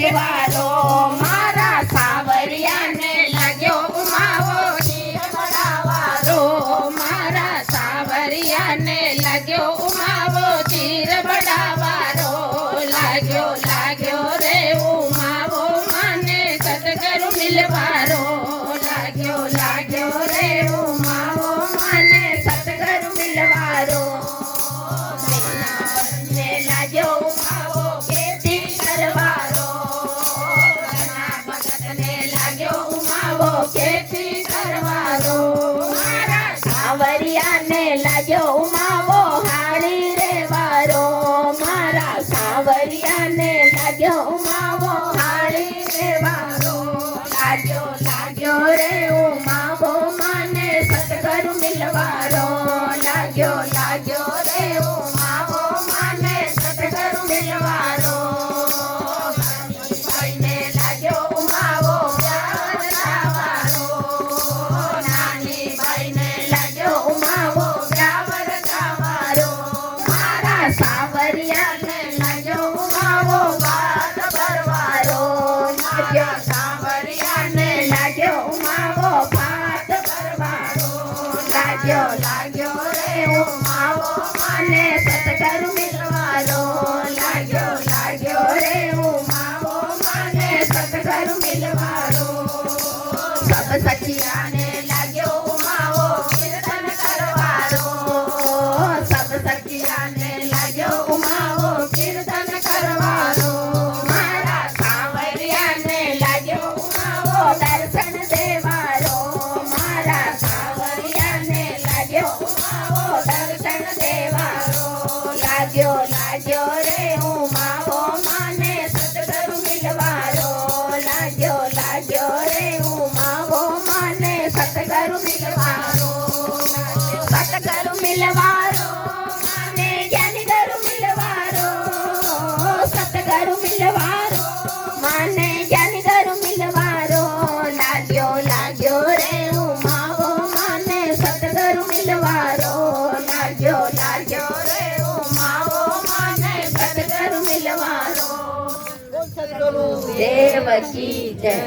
મિલવારો મારા સાવરિયાને લાગ્યો ઉમાવો ચીર બડાવારો મારા સાવરિયાને લાગ્યો ઉમાવો ચીર બડાવારો લાગ્યો લાગ્યો રે ઉમાવો મને સદગુરુ મિલવારો લાગ્યો લાગ્યો રે ઉમાવો મને સદગુરુ મિલવારો ને લાગ્યો ઉમાવો ખેતી કરવારો ભગતને લાગ્યો ઉમાવો ખેતી કરવારો મારા સાવરિયાને લાગ્યો ઉમાવો હાળી રેવારો મારા સાવરિયાને લાગ્યો ઉમાવો હાળી રેવારો લાગ્યો લાગ્યો રે ઉમાવો મને સદગુરુ મિલવારો લાગ્યો લાગ્યો રે ઉમાવો મને સદગુરુ મિલવારો ભાઈને લાગ્યો ઉમાવો પ્યાર ગાવારો નાની ભાઈને લાગ્યો ઉમાવો પ્યાર ગાવારો મારા સાવરિયાને લાગ્યો ઉમાવો વાત ભરવારો લાગ્યો સાવરિયાને લાગ્યો ઉમાવો ભાત ભરવારો લાગ્યો લાગ્યો રે ઉમાવો મને સદગુરુ મિલવારો લાગ્યો લાગ્યો રે ઉમાવો મને સદગુરુ મિલવારો સબ સખિયાને લાગ્યો ઉમાવો કીર્તન કરવારો સબ સખિયાને લાગ્યો ઉમાવો કીર્તન કરવારો મારા સાવરિયાને લાગ્યો ઉમાવો દર્શન દેવારો મારા સાવરિયાને લાગ્યો ઉમાવો દર્શન દેવારો લાગ્યો લાગ્યો રે ઉમાવો મને સદગુરુ મિલવારો લાગ્યો લાગ્યો રે ઉમાવો મને સદગુરુ મિલવારો સદગુરુ મિલવારો મને જ્ઞાની ગુરુ મિલવારો સદગુરુ મિલવારો મને જ્ઞાની ગુરુ મિલવારો લાગ્યો લાગ્યો રે ઉમાવો મને સદગુરુ મિલવારો લાગ્યો લાગ્યો રે ઉમાવો મને સદગુરુ મિલવારો દેવ કી જય।